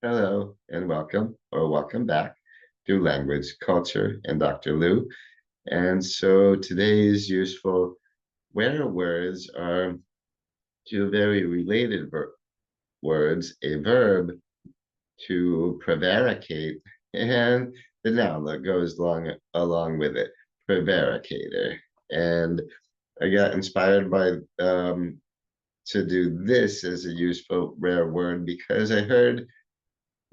Hello and welcome or welcome back to Language, Culture, and Dr. Lou. And so today's useful where words are two very related words, a verb to prevaricate, and the noun that goes along with it, prevaricator. And I got inspired by to do this as a useful rare word because I heard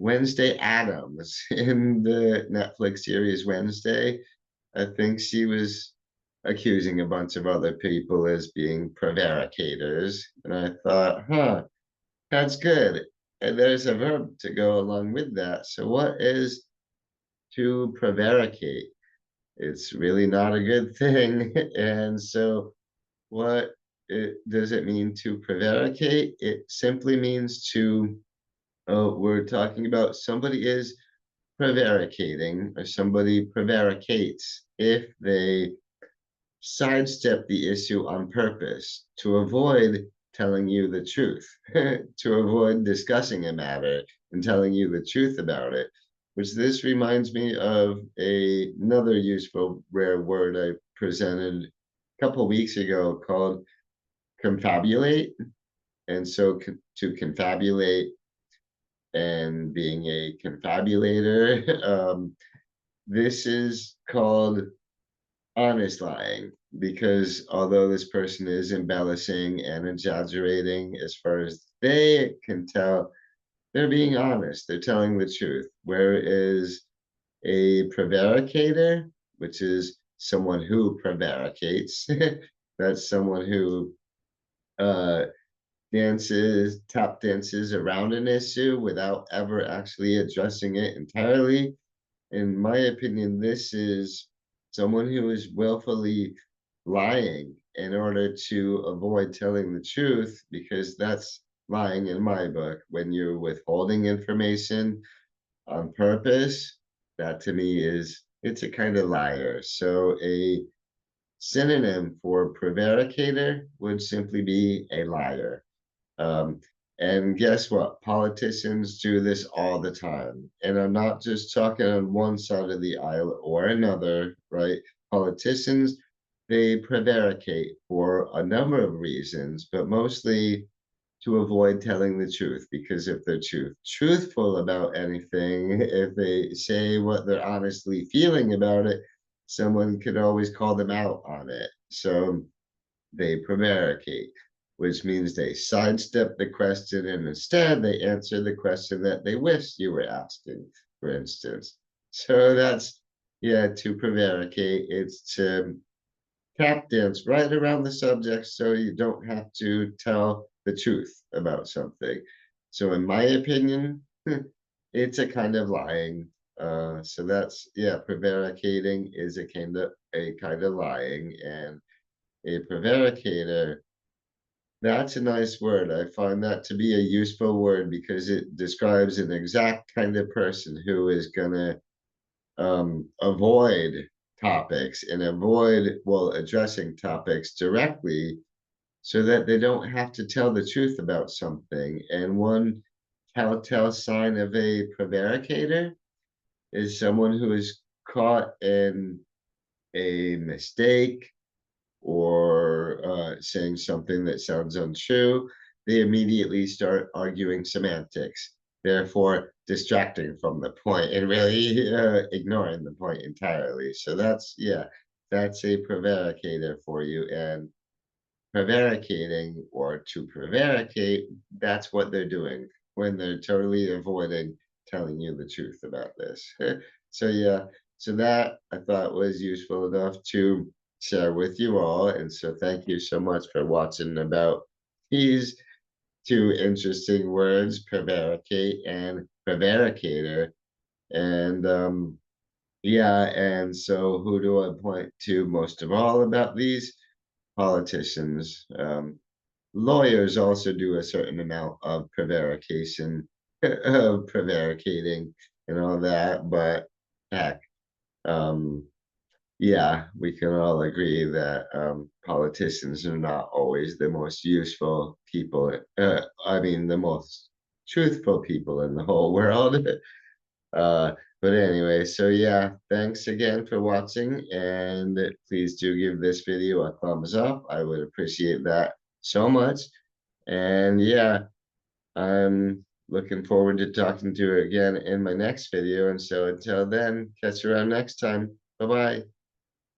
Wednesday Addams in the Netflix series Wednesday. I think she was accusing a bunch of other people as being prevaricators. And I thought, that's good. And there's a verb to go along with that. So, what is to prevaricate? It's really not a good thing. And so, what does it mean to prevaricate? It simply means to, we're talking about somebody is prevaricating or somebody prevaricates if they sidestep the issue on purpose to avoid telling you the truth, to avoid discussing a matter and telling you the truth about it, which this reminds me of another useful rare word I presented a couple weeks ago called confabulate. And so to confabulate and being a confabulator, this is called honest lying because although this person is embellishing and exaggerating, as far as they can tell, they're being honest, they're telling the truth. Whereas a prevaricator, which is someone who prevaricates, that's someone who uh, tap dances around an issue without ever actually addressing it entirely. In my opinion, this is someone who is willfully lying in order to avoid telling the truth, because that's lying in my book. When you're withholding information on purpose, that to me is it's a kind of liar. So a synonym for prevaricator would simply be a liar. Um, and guess what? Politicians do this all the time. And I'm not just talking on one side of the aisle or another, right? Politicians, they prevaricate for a number of reasons, but mostly to avoid telling the truth. Because if they're truthful about anything, if they say what they're honestly feeling about it, someone could always call them out on it. So they prevaricate, which means they sidestep the question and instead they answer the question that they wish you were asking, for instance. So that's, yeah, to prevaricate. It's to tap dance right around the subject so you don't have to tell the truth about something. So, in my opinion, it's a kind of lying. So that's, yeah, prevaricating is a kind of lying, and a prevaricator, that's a nice word. I find that to be a useful word because it describes an exact kind of person who is going to avoid topics and avoid, well, addressing topics directly so that they don't have to tell the truth about something. And one telltale sign of a prevaricator is someone who is caught in a mistake or saying something that sounds untrue, they immediately start arguing semantics, therefore distracting from the point and really ignoring the point entirely. So that's, yeah, that's a prevaricator for you. And prevaricating or to prevaricate, that's what they're doing when they're totally avoiding telling you the truth about this. So yeah, so that I thought was useful enough to share with you all. And so thank you so much for watching about these two interesting words, prevaricate and prevaricator. And yeah, and so who do I point to most of all about these? Politicians. Lawyers also do a certain amount of prevarication, of prevaricating and all that, but heck, um, yeah, we can all agree that politicians are not always the most useful people. I mean, the most truthful people in the whole world. Uh, but anyway, so yeah, thanks again for watching, and please do give this video a thumbs up. I would appreciate that so much. And yeah, I'm looking forward to talking to you again in my next video. And so until then, catch you around next time. Bye-bye.